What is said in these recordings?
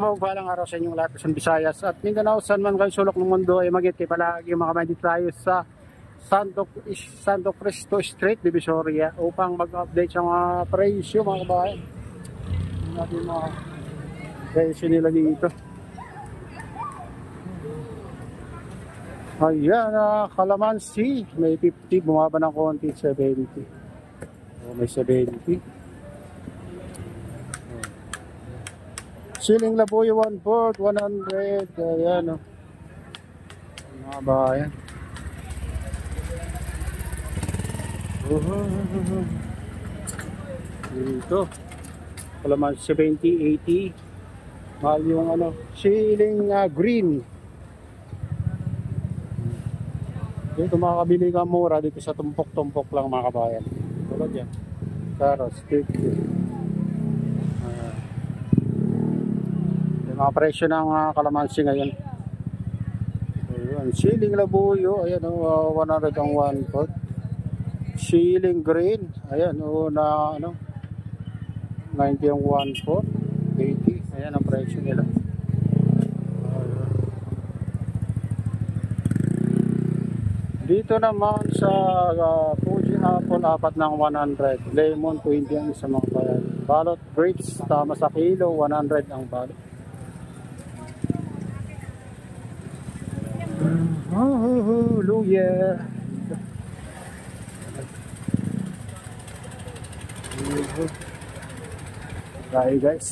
Mapagpalang araw sa inyong lahat sa Visayas at Mindanao, saan man kayo sulok ng mundo ay magiti palagi mga tayo sa Santo Cristo Street, Divisoria upang mag-update sa mga presyo mga kabayan. Natin mga presyo nila dito. Ayan, kalamansi may 50, bumaba ng konti, 70. May 70. Siling labuyo 1/4, 100. Ayan o. Mga bayan. Dito. Kalaman 70, 80. Mahal yung ano. Siling green. Dito makakabili ka mura dito sa tumpok-tumpok lang mga kabayan. Tulad yan. Carrots, 50. Mga presyo ng kalamansi ngayon. Ayan, siling labuyo, ayan o, 100 ang 1/4. Siling green, ayan o, na ano, 90 ang 1/4, 80, ayan ang presyo nila. Dito naman sa Fuji apple, 4 ng 100. Lemon, 20 ang isang mga bayan. Balot grapes, tama sa kilo, 100 ang balot. Oh, luya. Okay guys.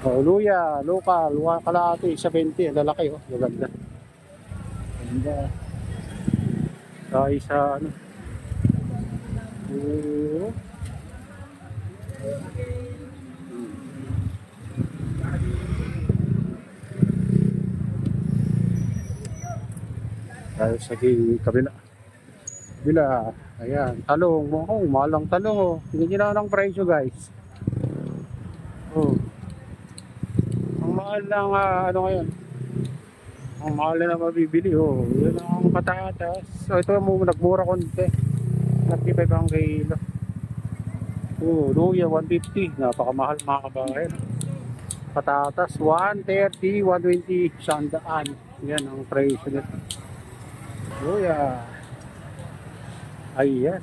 Oh, luya, local, kalahati, 70, lalaki oh, maganda. Ganda. Kaya sa ano. Dahil sa kabila. Ayan, talong. Oh, malang talong oh. Hindi na ng presyo guys. Oh. Ang mahal ng ano ngayon. Ang mahal na mabibili oh. Yun ang patatas. So ito mo nagmura konti. 95 ang kilo. Oh, luya 150. Napakamahal mga kabayan. Patatas 130, 120, 100. Yan ang presyo nito. Luya. Ayan.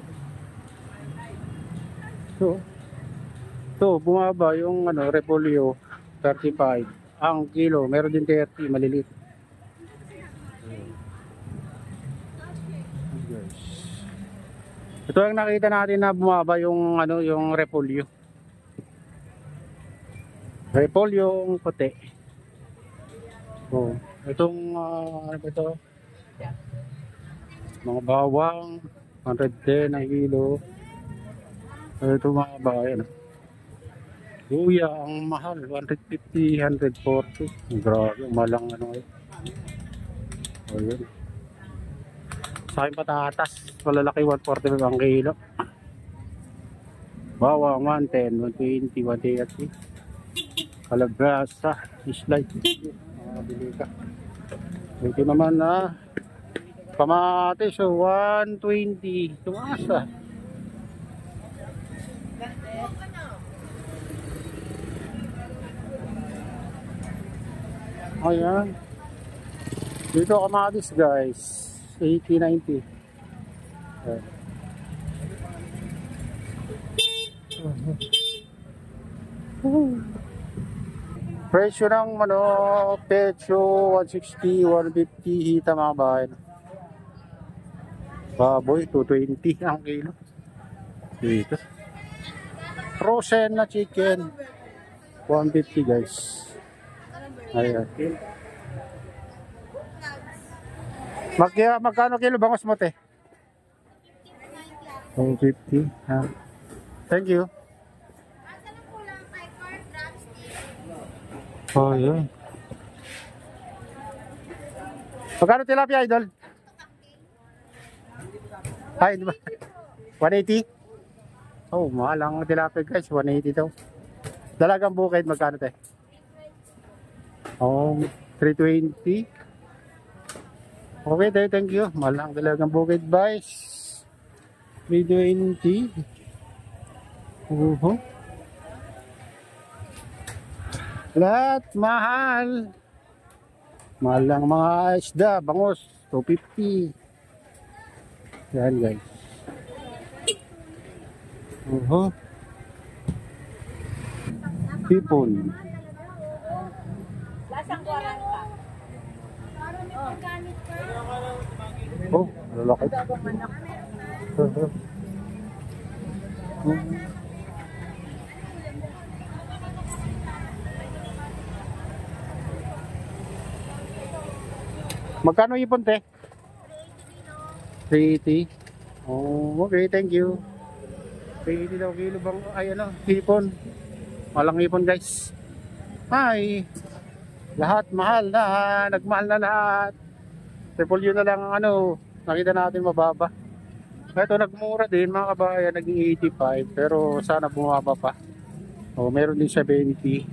So bumaba yung ano, repolyo 35 ang kilo, meron din 30 maliliit. Ito ang nakita natin na bumaba yung ano, yung repolyo. Repolyong puti. Oh, itong ano ba ito? Mga bawang 110 ang kilo. Ito mga bayan. Luya ang mahal 150, 140. Grabe, malang ano. Ayun. Sa akin patatas, malalaki 140 ang kilo. Bawang 110, 120, 130. Kalabasa, slide. Bili ka. Ito naman na kamatis, so 120. Tumaas ah. Ayan. Dito kamatis guys. 80, 90. Ayan. Presyo ng ano, pecho 160, 150 hita mga bayan. Baboy 220 ang kilo. Dito. Frozen na chicken 150 guys. Ayan. Magkano kilo bangos mo te? 150. Ha. Thank you. Oh, yun. Magkano tilapia, idol? Ay, di ba? 180? Oh, mahal ang tilapia guys. 180 daw. Dalagang bukid, magkano tayo? Oh, 320. Okay, tayo, thank you. Mahal ang dalagang bukid guys. 320. Lahat mahal. Mahal lang mga isda, bangus, 250. Yan guys. Hipon. Lasang 40. Oh, lalaki. Magkano ipon, te? 380. Oh, okay, thank you. 380 daw kilo bang, ay ano, ipon. Walang ipon, guys. Hi. Lahat mahal na, nagmahal na lahat. Triple U na lang ang ano, nakita natin mababa. Ito nagmura din mga kabayan, naging 85, pero sana bumaba pa. Oh, meron din 70.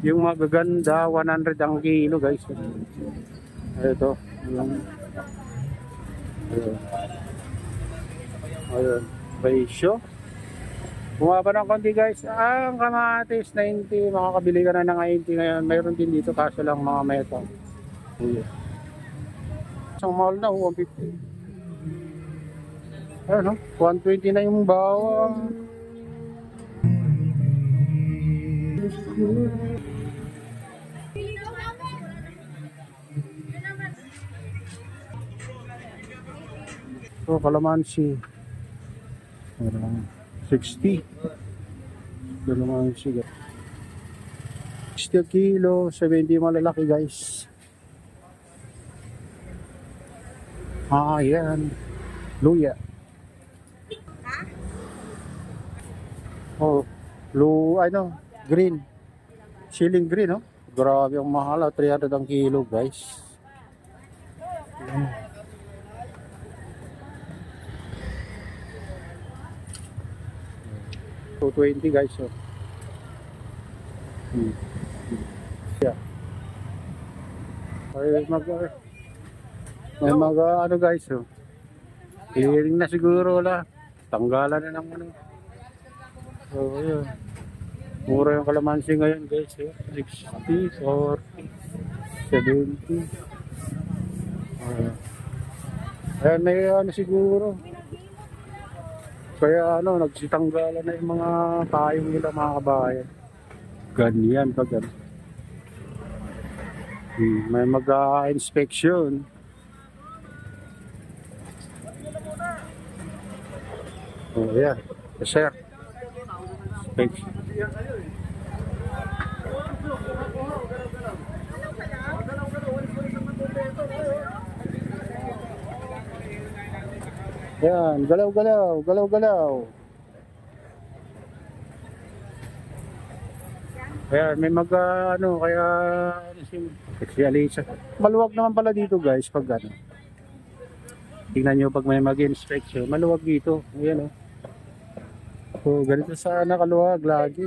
Yung magaganda, 100 ang kilo, guys. Ito, yung ayun, presyo. Bumaba ng konti, guys. Ang kamatis 90, makakabili ka na ng 90 ngayon. Mayroon din dito kaso lang mga metal. Isang mahal na, 150. Ayun, no? 120 na yung bawang. So, kalamansi. 60. Kalamansi. 60 kilo, 70 malalaki, guys. Ah, yan. Luya. Oh, ano, green. Ceiling green, oh. Grabe ang mahal, 300 ang kilo, guys. Yan. 220, guys, oh. Yeah. Ay, may ano, guys, oh. Clearing na siguro wala. Tanggalan na ng ano. So, ayun. Mura yung kalamansi ngayon, guys, oh. 60, 40, 70. Ayan, may ano siguro. Kaya ano, nagsitanggalan na yung mga tayong nila, mga kabayan. Ganyan pag ano. May mag-inspection. Oh, yeah. Sir. Inspection. Yan, galaw-galaw, galaw-galaw. Ayan, may ano, kaya si Alisa. Maluwag naman pala dito, guys, pag ano. Tingnan nyo pag may mag-inspection, maluwag dito. Ayan, oh. So, ganito sana kaluwag lagi.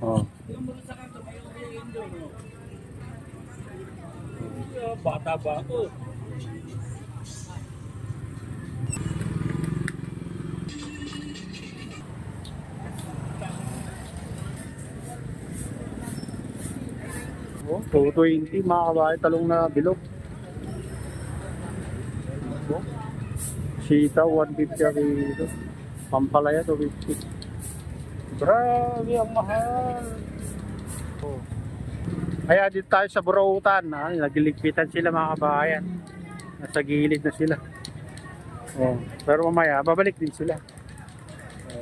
Oh. Bata ba ako? Oh, 220 mga kabahay, talong na bilog. Oh. Sitaw 150 ang kilo. Pampalaya 250. Grabe ang mahal. Oh. Kaya dito tayo sa Burautan, nagliligpitan sila mga kabayan. Nasa gilid na sila. Oh, pero mamaya babalik din sila.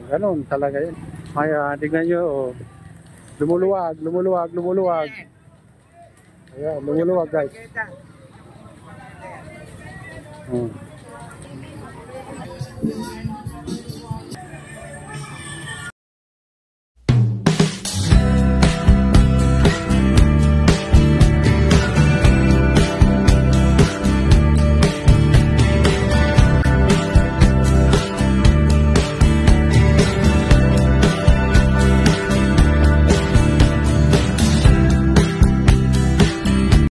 Ganun talaga yun. Kaya tingnan nyo, oh. Lumuluwag, lumuluwag, lumuluwag. Ayan, lumuluwag, guys. Oh.